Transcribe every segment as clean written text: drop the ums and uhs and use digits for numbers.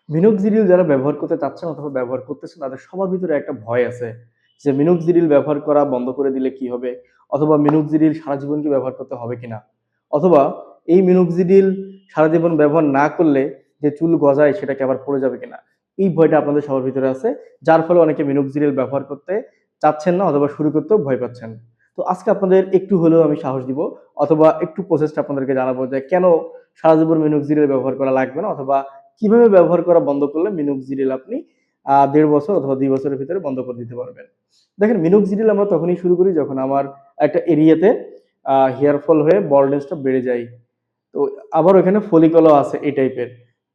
Minoxidil যারা ব্যবহার করতে চাচ্ছেন অথবা ব্যবহার করতেছেন তাদের সবার ভিতরে একটা ভয় আছে যে মিনোক্সিডিল ব্যবহার করা বন্ধ করে দিলে কি হবে, অথবা মিনোক্সিডিল সারা জীবন কি ব্যবহার করতে হবে কিনা, অথবা এই মিনোক্সিডিল সারা জীবন ব্যবহার না করলে যে চুল গজায় সেটা কি আবার পড়ে যাবে কিনা। এই ভয়টা আপনাদের সবার ভিতরে আছে, যার ফলে অনেকে মিনোক্সিডিল ব্যবহার করতে চাচ্ছেন না অথবা শুরু করতেও ভয় পাচ্ছেন। তো আজকে আপনাদের একটু হলেও আমি সাহস দিব অথবা একটু প্রসেসটা আপনাদেরকে জানাবো যে কেন সারা জীবন মিনোক্সিডিল ব্যবহার করা লাগবে না, অথবা কিভাবে ব্যবহার করা বন্ধ করলে মিনোক্সিডিল আপনি ১.৫ বছর অথবা ২ বছরের ভিতরে বন্ধ করে দিতে পারবেন। দেখেন, মিনোক্সিডিল আমরা তখনই শুরু করি যখন আমার একটা এরিয়াতে হেয়ার ফল হয়ে বল্ডনেসটা বেড়ে যায়। তো আবার ওখানে ফলিকলও আছে এই টাইপের।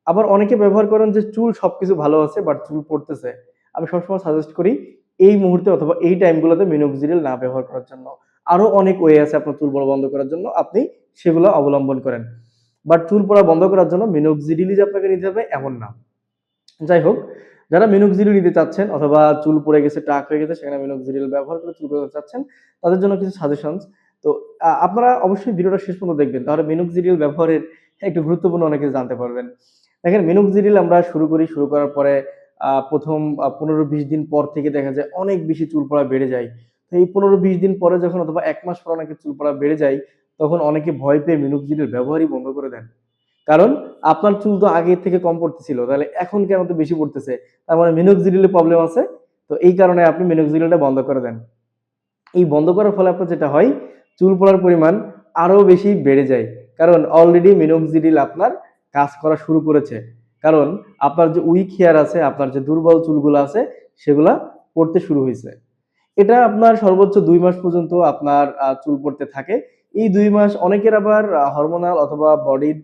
আবার অনেকে ব্যবহার করেন যে চুল সবকিছু ভালো আছে বাট চুল পড়তেছে। আমি সবসময় সাজেস্ট করি এই মুহূর্তে অথবা এই টাইমগুলোতে মিনোক্সিডিল না ব্যবহার করার জন্য। আরো অনেক ওয়ে আছে আপনার চুল পড়া বন্ধ করার জন্য, আপনি সেগুলো অবলম্বন করেন। বাট চুল পড়া বন্ধ করার জন্য মিনোক্সিডিলই যে আপনাকে নিতে হবে এমন না। যাই হোক, যারা মিনোক্সিডিল নিতে চাচ্ছেন অথবা চুল পড়ে গেছে, টাক হয়ে গেছে, সেখানে মিনোক্সিডিল ব্যবহার করে চুল পড়াতে চাচ্ছেন, তাদের জন্য কিছু সাজেশনস। তো আপনারা অবশ্যই ভিডিওটা শেষ পর্যন্ত দেখবেন, তাহলে মিনোক্সিডিল ব্যবহারের একটু গুরুত্বপূর্ণ অনেক কিছু জানতে পারবেন। দেখেন, মিনোক্সিডিল আমরা শুরু করার পরে ১ম ১৫-২০ দিন পর থেকে দেখা যায় অনেক বেশি চুল পড়া বেড়ে যায়। তো এই ১৫-২০ দিন পরে যখন অথবা ১ মাস পর অনেকের চুল পড়া বেড়ে যায়, তখন অনেকে ভয় পেয়ে মিনোক্সিডিল ব্যবহারই বন্ধ করে দেন। কারণ আপনার চুল তো আগে থেকে কম পড়তেছিল, তাহলে এখন কেন তো বেশি পড়তেছে? তার মানে মিনোক্সিডিলের প্রবলেম আছে। তো এই কারণে আপনি মিনোক্সিডিলটা বন্ধ করে দেন। এই বন্ধ করার ফলে আপনার যেটা হয়, চুল পড়ার পরিমাণ আরো বেশি বেড়ে যায়। কারণ অলরেডি মিনোক্সিডিল আপনার কাজ করা শুরু করেছে। কারণ আপনার যে উইক হেয়ার আছে, আপনার যে দুর্বল চুলগুলো আছে, সেগুলা পড়তে শুরু হইছে। এটা আপনার সর্বোচ্চ ২ মাস পর্যন্ত আপনার চুল পড়তে থাকে। এই ২ মাস অনেকের আবার হরমোনাল অথবা বডির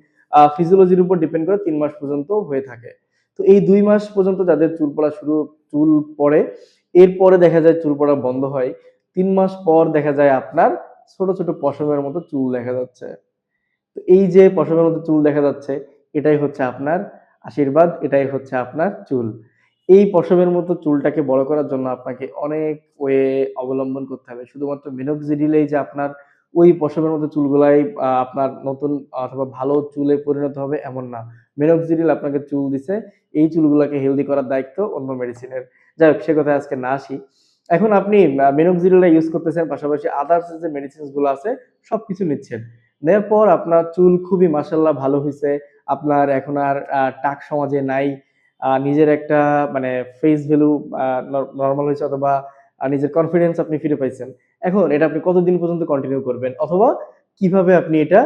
ফিজিওলজির উপর ডিপেন্ড করে ৩ মাস পর্যন্ত হয়ে থাকে। তো এই ২ মাস পর্যন্ত যাদের চুল পড়ে, এরপরে দেখা যায় চুল পড়া বন্ধ হয়। ৩ মাস পর দেখা যায় আপনার ছোট, ছোট পশমের মতো চুল দেখা যাচ্ছে। তো এই যে পশমের মতো চুল দেখা যাচ্ছে, এটাই হচ্ছে আপনার আশীর্বাদ, এটাই হচ্ছে আপনার চুল। এই পশমের মতো চুলটাকে বড় করার জন্য আপনাকে অনেক ওয়ে অবলম্বন করতে হবে। শুধুমাত্র মিনোক্সিডিলেই যে আপনার ওই পশমের মতো চুলগুলাই আপনার নতুন অথবা ভালো চুলে পরিণত হবে এমন না। মিনোক্সিডিল আপনাকে চুল দিছে, এই চুলগুলাকে হেলদি করার দায়িত্ব অন্য মেডিসিনের। যাই হোক, সে কথায় আজকে না আসি। এখন আপনি মিনোক্সিডিলটা ইউজ করতেছেন, পাশাপাশি আদার্স যে মেডিসিনস গুলো আছে সবকিছু নিচ্ছেন। নেয়ার পর আপনার চুল খুবই মাশাআল্লাহ ভালো হইছে। আপনার এখন আর টাক সমাজে নাই। নিজের একটা মানে ফেস ভ্যালু আ নরমাল হইছে, অথবা নিজের কনফিডেন্স আপনি ফিরে পাইছেন। এখন এটা আপনি কতদিন পর্যন্ত কন্টিনিউ করবেন? অথবা কিভাবে আপনি এটা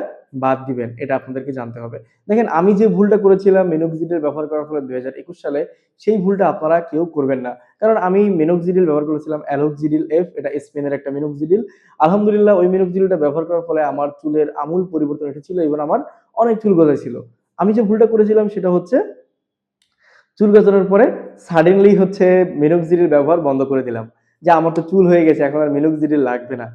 বাদ দিবেন? এটা আপনাদেরকে জানতে হবে। দেখেন, আমি যে ভুলটা করেছিলাম মিনোক্সিডিল ব্যবহার করার ফলে ২০২১ সালে, সেই ভুলটা আপনারা কেউ করবেন না। কারণ আমি মিনোক্সিডিল ব্যবহার করেছিলাম অ্যালোক্সিডিল এফ, এটা স্পেনের একটা মিনোক্সিডিল। আলহামদুলিল্লাহ ওই মিনোক্সিডিলটা ব্যবহার করার ফলে আমার চুলের আমূল পরিবর্তন এসেছিল এবং আমার অনেক চুল গজাইছিল। আমি যে ভুলটা করেছিলাম সেটা হচ্ছে চুল গজানোর পরে সাডেনলি হচ্ছে মিনোক্সিডিল ব্যবহার বন্ধ করে দিলাম। যে আমার তো চুল হয়ে গেছে, এখন আর মিনোক্সিডিল লাগবে না।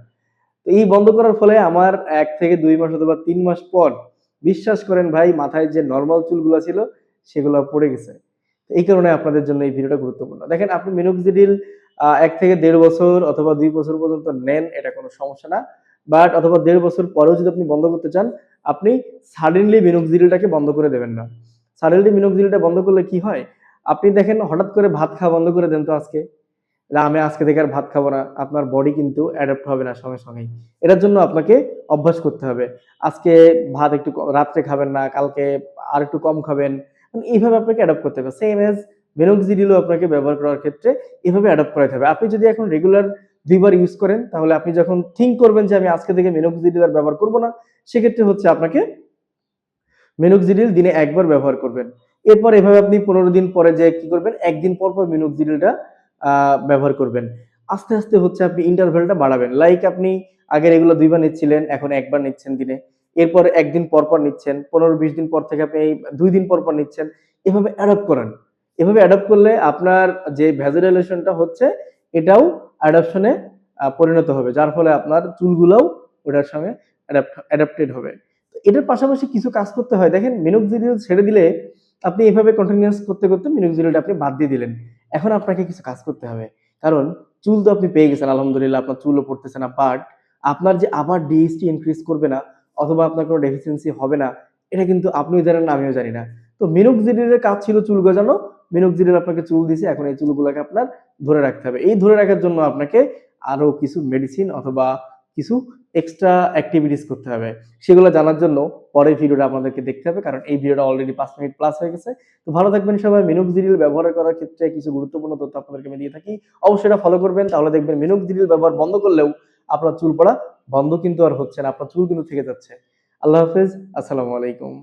তো এই বন্ধ করার ফলে আমার ১ থেকে ২ মাস অথবা ৩ মাস পর বিশ্বাস করেন ভাই, মাথায় যে নরমাল চুলগুলা ছিল সেগুলা পড়ে গেছে। তো এই কারণে আপনাদের জন্য এই ভিডিওটা গুরুত্বপূর্ণ। দেখেন, আপনি মিনোক্সিডিল ১ থেকে ১.৫ বছর অথবা ২ বছর পর্যন্ত নেন, এটা কোনো সমস্যা না। বাট অথবা ১.৫ বছর পরেও যদি আপনি বন্ধ করতে চান, আপনি সাডেনলি মিনোক্সিডিলটাকে বন্ধ করে দেবেন না। সাডেনলি মিনোক্সিডিলটা বন্ধ করলে কি হয়? আপনি দেখেন, হঠাৎ করে ভাত খাওয়া বন্ধ করে দেন তো আজকে। না, আমি আজকে থেকে আর ভাত খাবো না। আপনার বডি কিন্তু অ্যাডপ্ট হবে না সঙ্গে, সঙ্গেই। এটার জন্য আপনাকে অভ্যাস করতে হবে। আজকে ভাত একটু রাত্রে খাবেন না, কালকে আরেকটু কম খাবেন। মানে এইভাবে আপনাকে অ্যাডপ্ট করতে হবে। সেম এজ মিনোক্সিডিলও আপনাকে ব্যবহার করার ক্ষেত্রে এভাবে অ্যাডপ্ট করাইতে হবে। আপনি যদি এখন রেগুলার ২ বার ইউজ করেন, তাহলে আপনি যখন থিংক করবেন যে আমি আজকে থেকে মিনোক্সিডিল আর ব্যবহার করব না, সেক্ষেত্রে হচ্ছে আপনাকে মিনোক্সিডিল দিনে ১ বার ব্যবহার করবেন। এরপর এভাবে আপনি ১৫ দিন পরে যেয়ে কি করবেন? ১ দিন পর, পর মিনোক্সিডিলটা আ ব্যবহার করবেন। আস্তে, আস্তে হচ্ছে আপনি ইন্টারভ্যালটা বাড়াবেন। লাইক আপনি আগে রেগুলার ২ বার নিচ্ছিলেন, এখন ১ বার নিচ্ছেন দিনে। এরপর ১ দিন পর, পর নিচ্ছেন। ১৫-২০ দিন পর থেকে আপনি ২ দিন পর, পর নিচ্ছেন। এভাবে অ্যাডপ্ট করেন। এভাবে অ্যাডপ্ট করলে আপনার যে ভ্যাসোডাইলেশন টা হচ্ছে, এটাও অ্যাডপশন এ পরিণত হবে। যার ফলে আপনার চুলগুলাও ওটার সঙ্গে অ্যাডাপ্টেড হবে। এটার পাশাপাশি কিছু কাজ করতে হয়। দেখেন, মিনোক্সিডিল ছেড়ে দিলে আপনি এভাবে কন্টিনিউয়াস করতে, করতে মিনোক্সিডিলটা আপনি বাদ দিয়ে দিলেন। এখন আপনাকে কিছু কাজ করতে হবে। কারণ চুল তো আপনি পেয়ে গেছেন আলহামদুলিল্লাহ, আপনার চুলও পড়তেছে না। বাট আপনার যে আবার DHT ইনক্রিজ করবে না অথবা আপনার কোনো ডেফিসিয়েন্সি হবে না, এটা কিন্তু আপনিও জানেন না, আমিও জানি না। তো মিনোক্সিডিলের কাজ ছিল চুল গজানো, মিনোক্সিডিল আপনাকে চুল দিছে, এখন এই চুলগুলোকে আপনার ধরে রাখতে হবে। এই ধরে রাখার জন্য আপনাকে আরো কিছু মেডিসিন অথবা কিছু এক্সট্রা অ্যাক্টিভিটিস করতে হবে। সেগুলো জানার জন্য পরের ভিডিওটা আপনাদেরকে দেখতে হবে, কারণ এই ভিডিওটা অলরেডি 5 মিনিট প্লাস হয়ে গেছে। তো ভালো থাকবেন সবাই। মিনোক্সিডিল ব্যবহার করার ক্ষেত্রে কিছু গুরুত্বপূর্ণ তথ্য আপনাদেরকে আমি দিয়ে থাকি, অবশ্যই এটা ফলো করবেন। তাহলে দেখবেন মিনোক্সিডিল ব্যবহার বন্ধ করলেও আপনার চুল পড়া বন্ধ কিন্তু আর হচ্ছে না, আপনার চুল কিন্তু থেকে যাচ্ছে। আল্লাহ হাফেজ, আসসালামু আলাইকুম।